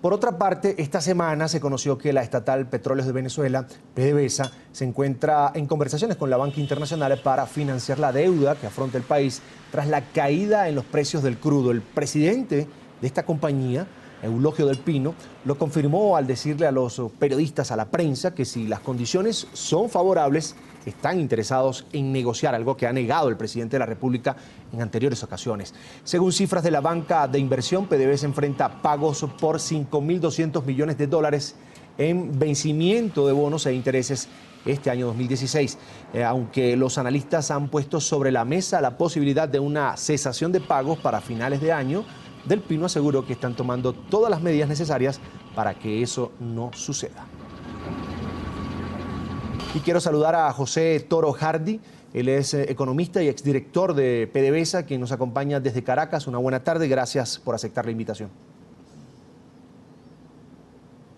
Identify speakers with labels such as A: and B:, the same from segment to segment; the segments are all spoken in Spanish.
A: Por otra parte, esta semana se conoció que la estatal Petróleos de Venezuela, PDVSA, se encuentra en conversaciones con la banca internacional para financiar la deuda que afronta el país tras la caída en los precios del crudo. El presidente de esta compañía, Eulogio del Pino, lo confirmó al decirle a los periodistas, a la prensa, que si las condiciones son favorables, están interesados en negociar, algo que ha negado el presidente de la República en anteriores ocasiones. Según cifras de la banca de inversión, PDVSA enfrenta pagos por 5.200 millones de dólares en vencimiento de bonos e intereses este año 2016. Aunque los analistas han puesto sobre la mesa la posibilidad de una cesación de pagos para finales de año, Del Pino aseguró que están tomando todas las medidas necesarias para que eso no suceda. Y quiero saludar a José Toro Hardy. Él es economista y exdirector de PDVSA, quien nos acompaña desde Caracas. Una buena tarde, gracias por aceptar la invitación.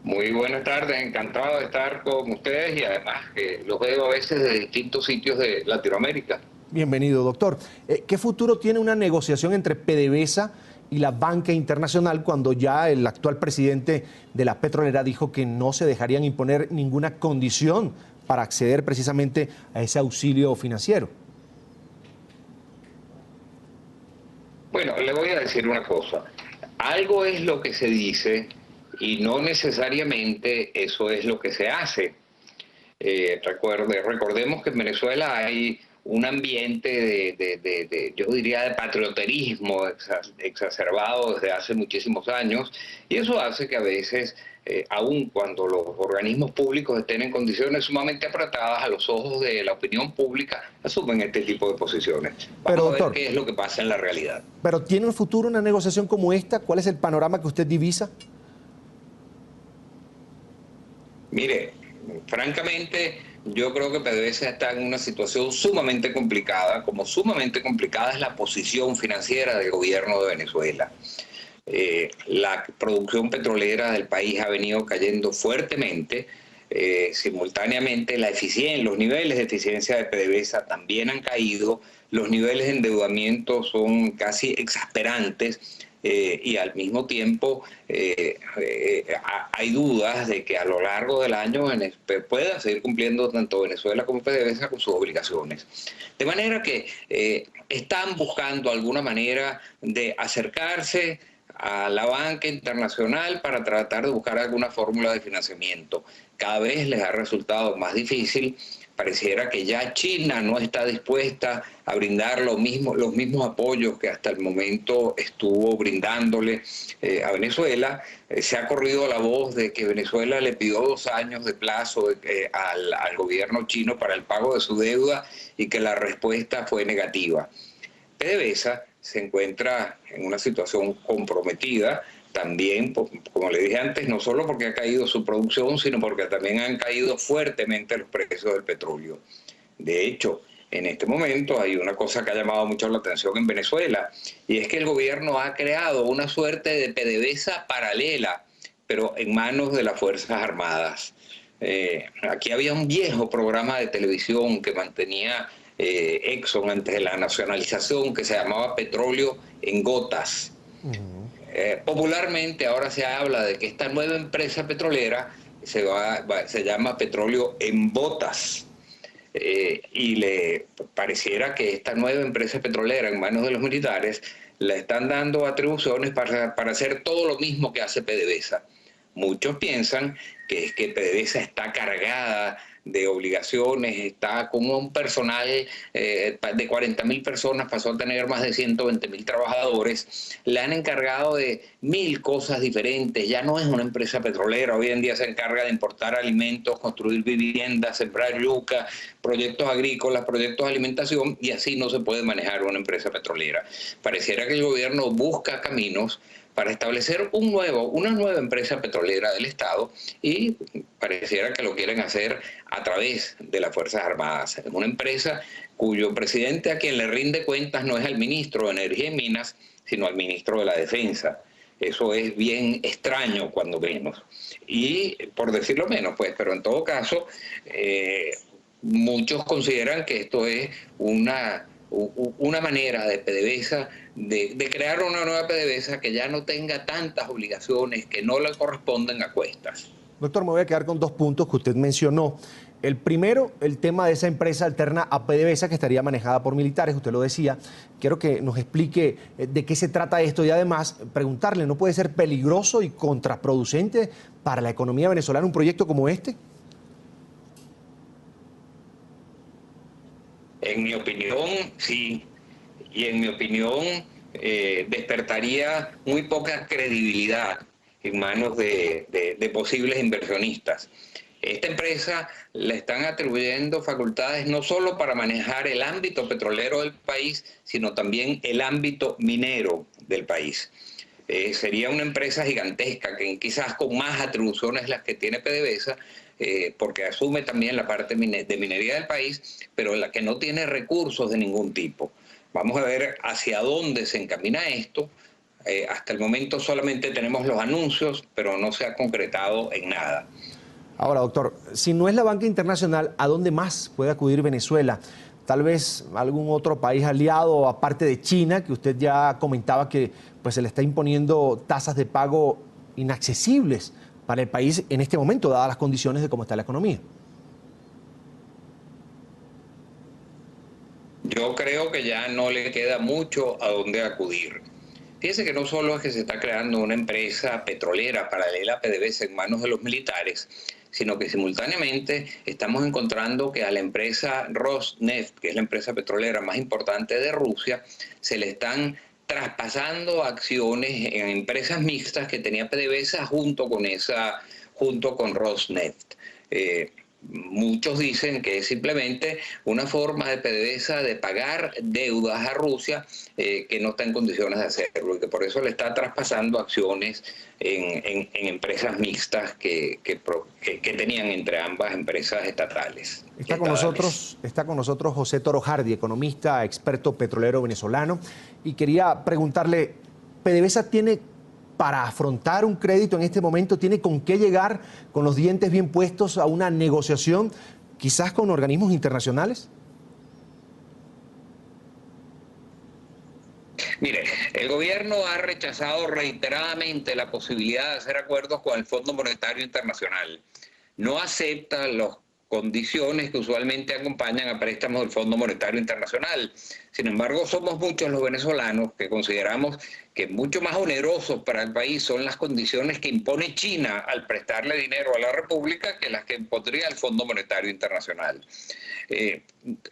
B: Muy buenas tardes, encantado de estar con ustedes y además los veo a veces de distintos sitios de Latinoamérica.
A: Bienvenido, doctor. ¿Qué futuro tiene una negociación entre PDVSA y la banca internacional cuando ya el actual presidente de la petrolera dijo que no se dejarían imponer ninguna condición para acceder precisamente a ese auxilio financiero?
B: Bueno, le voy a decir una cosa. Algo es lo que se dice y no necesariamente eso es lo que se hace. Recordemos que en Venezuela hay un ambiente yo diría, de patrioterismo exacerbado desde hace muchísimos años, y eso hace que a veces, aun cuando los organismos públicos estén en condiciones sumamente apretadas, a los ojos de la opinión pública, asumen este tipo de posiciones.
A: Pero,
B: Vamos a ver
A: doctor,
B: qué es lo que pasa en la realidad.
A: ¿pero tiene un futuro una negociación como esta? ¿Cuál es el panorama que usted divisa?
B: Mire, francamente, yo creo que PDVSA está en una situación sumamente complicada, como sumamente complicada es la posición financiera del gobierno de Venezuela. La producción petrolera del país ha venido cayendo fuertemente. Simultáneamente los niveles de eficiencia de PDVSA también han caído, los niveles de endeudamiento son casi exasperantes. Y al mismo tiempo hay dudas de que a lo largo del año pueda seguir cumpliendo tanto Venezuela como PDVSA con sus obligaciones. De manera que están buscando alguna manera de acercarse a la banca internacional para tratar de buscar alguna fórmula de financiamiento. Cada vez les ha resultado más difícil. Pareciera que ya China no está dispuesta a brindar los mismos apoyos que hasta el momento estuvo brindándole a Venezuela. Se ha corrido la voz de que Venezuela le pidió 2 años de plazo al gobierno chino para el pago de su deuda y que la respuesta fue negativa. PDVSA se encuentra en una situación comprometida, también, como le dije antes, no solo porque ha caído su producción, sino porque también han caído fuertemente los precios del petróleo. De hecho, en este momento hay una cosa que ha llamado mucho la atención en Venezuela, y es que el gobierno ha creado una suerte de PDVSA paralela, pero en manos de las Fuerzas Armadas. Aquí había un viejo programa de televisión que mantenía Exxon antes de la nacionalización, que se llamaba Petróleo en Gotas. Popularmente ahora se habla de que esta nueva empresa petrolera se llama Petróleo en Botas. Y le pareciera que esta nueva empresa petrolera en manos de los militares le están dando atribuciones para hacer todo lo mismo que hace PDVSA. Muchos piensan que es que PDVSA está cargada de obligaciones, está con un personal de 40.000 personas, pasó a tener más de 120.000 trabajadores, le han encargado de 1.000 cosas diferentes, ya no es una empresa petrolera, hoy en día se encarga de importar alimentos, construir viviendas, sembrar yuca, proyectos agrícolas, proyectos de alimentación, y así no se puede manejar una empresa petrolera. Pareciera que el gobierno busca caminos para establecer una nueva empresa petrolera del Estado, y pareciera que lo quieren hacer a través de las Fuerzas Armadas. Es una empresa cuyo presidente, a quien le rinde cuentas, no es al ministro de Energía y Minas, sino al ministro de la Defensa. Eso es bien extraño, cuando menos. Y por decirlo menos, pues, pero en todo caso, muchos consideran que esto es una una manera de PDVSA, de crear una nueva PDVSA que ya no tenga tantas obligaciones que no le corresponden a cuestas.
A: Doctor, me voy a quedar con dos puntos que usted mencionó. El primero, el tema de esa empresa alterna a PDVSA que estaría manejada por militares, usted lo decía. Quiero que nos explique de qué se trata esto y además preguntarle, ¿no puede ser peligroso y contraproducente para la economía venezolana un proyecto como este?
B: En mi opinión, sí. Y en mi opinión, despertaría muy poca credibilidad en manos de posibles inversionistas. Esta empresa le están atribuyendo facultades no solo para manejar el ámbito petrolero del país, sino también el ámbito minero del país. Sería una empresa gigantesca, que quizás con más atribuciones las que tiene PDVSA, porque asume también la parte de minería del país, pero la que no tiene recursos de ningún tipo. Vamos a ver hacia dónde se encamina esto. Hasta el momento solamente tenemos los anuncios, pero no se ha concretado en nada.
A: Ahora, doctor, si no es la banca internacional, ¿a dónde más puede acudir Venezuela? Tal vez algún otro país aliado, aparte de China, que usted ya comentaba que pues, se le está imponiendo tasas de pago inaccesibles para el país en este momento, dadas las condiciones de cómo está la economía.
B: Yo creo que ya no le queda mucho a dónde acudir. Fíjese que no solo es que se está creando una empresa petrolera paralela a PDVSA en manos de los militares, sino que simultáneamente estamos encontrando que a la empresa Rosneft, que es la empresa petrolera más importante de Rusia, se le están traspasando acciones en empresas mixtas que tenía PDVSA junto con Rosneft. Muchos dicen que es simplemente una forma de PDVSA de pagar deudas a Rusia que no está en condiciones de hacerlo y que por eso le está traspasando acciones en empresas mixtas que tenían entre ambas empresas estatales.
A: Está con nosotros José Toro Hardy, economista, experto petrolero venezolano, y quería preguntarle, ¿PDVSA tiene para afrontar un crédito en este momento, tiene con qué llegar con los dientes bien puestos a una negociación, quizás con organismos internacionales?
B: Mire, el gobierno ha rechazado reiteradamente la posibilidad de hacer acuerdos con el Fondo Monetario Internacional. No acepta las condiciones que usualmente acompañan a préstamos del Fondo Monetario Internacional. Sin embargo, somos muchos los venezolanos que consideramos que mucho más onerosos para el país son las condiciones que impone China al prestarle dinero a la República que las que impondría el Fondo Monetario Internacional.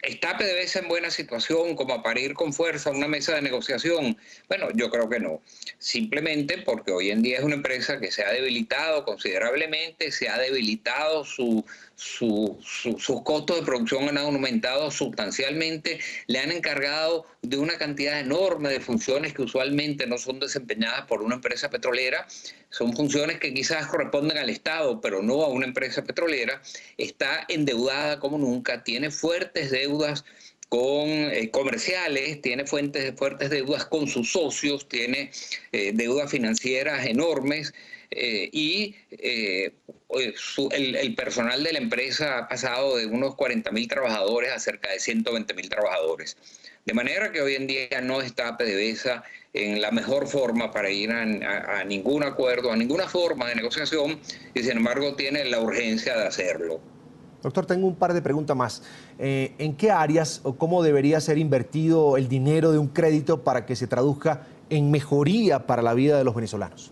B: ¿Está PDVSA en buena situación como para ir con fuerza a una mesa de negociación? Bueno, yo creo que no. Simplemente porque hoy en día es una empresa que se ha debilitado considerablemente, se ha debilitado sus costos de producción han aumentado sustancialmente, le han encargado de una cantidad enorme de funciones que usualmente no son desempeñadas por una empresa petrolera, son funciones que quizás corresponden al Estado, pero no a una empresa petrolera, está endeudada como nunca, tiene fuertes deudas comerciales, tiene fuertes deudas con sus socios, tiene deudas financieras enormes y el personal de la empresa ha pasado de unos 40.000 trabajadores a cerca de 120.000 trabajadores. De manera que hoy en día no está PDVSA en la mejor forma para ir a ningún acuerdo, a ninguna forma de negociación, y sin embargo tiene la urgencia de hacerlo.
A: Doctor, tengo un par de preguntas más. ¿En qué áreas o cómo debería ser invertido el dinero de un crédito para que se traduzca en mejoría para la vida de los venezolanos?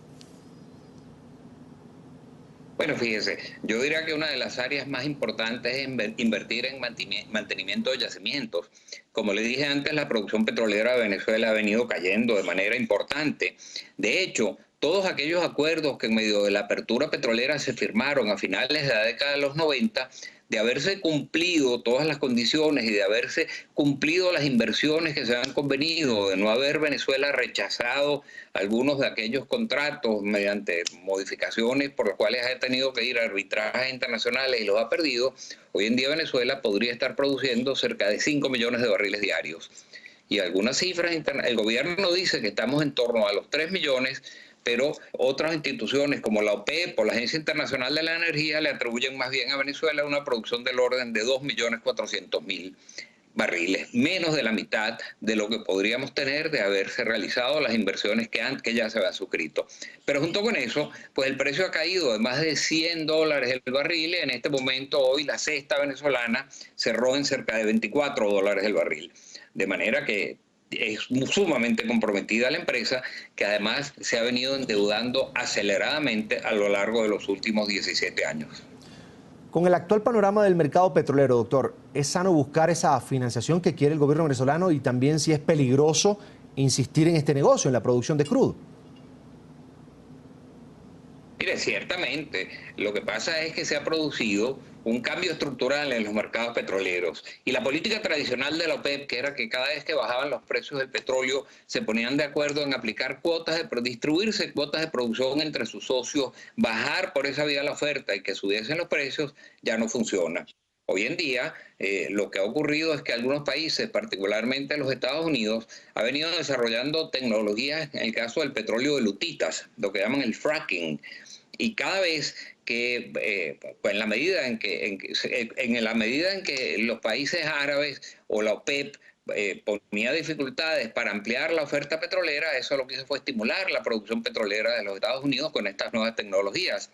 B: Bueno, fíjese, yo diría que una de las áreas más importantes es invertir en mantenimiento de yacimientos. Como le dije antes, la producción petrolera de Venezuela ha venido cayendo de manera importante. De hecho, todos aquellos acuerdos que en medio de la apertura petrolera se firmaron a finales de la década de los 90, de haberse cumplido todas las condiciones y de haberse cumplido las inversiones que se han convenido, de no haber Venezuela rechazado algunos de aquellos contratos mediante modificaciones por las cuales ha tenido que ir a arbitrajes internacionales y los ha perdido, hoy en día Venezuela podría estar produciendo cerca de 5 millones de barriles diarios. Y algunas cifras, el gobierno dice que estamos en torno a los 3 millones, pero otras instituciones como la OPEP o la Agencia Internacional de la Energía le atribuyen más bien a Venezuela una producción del orden de 2.400.000. barriles, menos de la mitad de lo que podríamos tener de haberse realizado las inversiones que ya se había suscrito. Pero junto con eso, pues el precio ha caído de más de $100 el barril. En este momento, hoy, la cesta venezolana cerró en cerca de $24 el barril. De manera que es sumamente comprometida la empresa, que además se ha venido endeudando aceleradamente a lo largo de los últimos 17 años.
A: Con el actual panorama del mercado petrolero, doctor, ¿es sano buscar esa financiación que quiere el gobierno venezolano y también si es peligroso insistir en este negocio, en la producción de crudo?
B: Mire, ciertamente, lo que pasa es que se ha producido un cambio estructural en los mercados petroleros y la política tradicional de la OPEP, que era que cada vez que bajaban los precios del petróleo se ponían de acuerdo en aplicar distribuirse cuotas de producción entre sus socios, bajar por esa vía la oferta y que subiesen los precios, ya no funciona. Hoy en día, lo que ha ocurrido es que algunos países, particularmente los Estados Unidos, han venido desarrollando tecnologías, en el caso del petróleo de lutitas, lo que llaman el fracking, y cada vez que, pues en la medida en que los países árabes o la OPEP ponía dificultades para ampliar la oferta petrolera, eso lo que hizo fue estimular la producción petrolera de los Estados Unidos con estas nuevas tecnologías.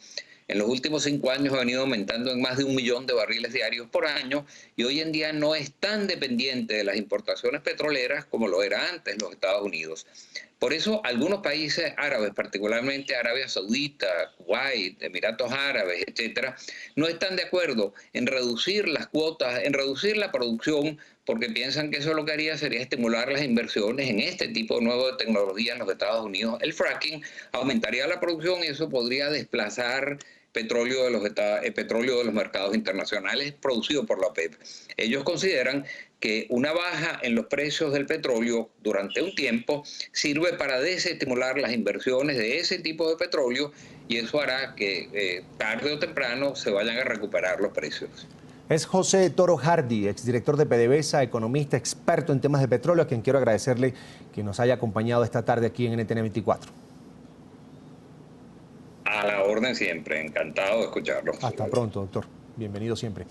B: En los últimos 5 años ha venido aumentando en más de 1 millón de barriles diarios por año y hoy en día no es tan dependiente de las importaciones petroleras como lo era antes los Estados Unidos. Por eso algunos países árabes, particularmente Arabia Saudita, Kuwait, Emiratos Árabes, etcétera, no están de acuerdo en reducir las cuotas, en reducir la producción, porque piensan que eso lo que haría sería estimular las inversiones en este tipo nuevo de tecnología en los Estados Unidos. El fracking aumentaría la producción y eso podría desplazar petróleo de los mercados internacionales producido por la OPEP. Ellos consideran que una baja en los precios del petróleo durante un tiempo sirve para desestimular las inversiones de ese tipo de petróleo y eso hará que tarde o temprano se vayan a recuperar los precios.
A: Es José Toro Hardy, exdirector de PDVSA, economista, experto en temas de petróleo, a quien quiero agradecerle que nos haya acompañado esta tarde aquí en NTN 24.
B: A la orden siempre, encantado de escucharlo.
A: Hasta pronto, doctor. Bienvenido siempre.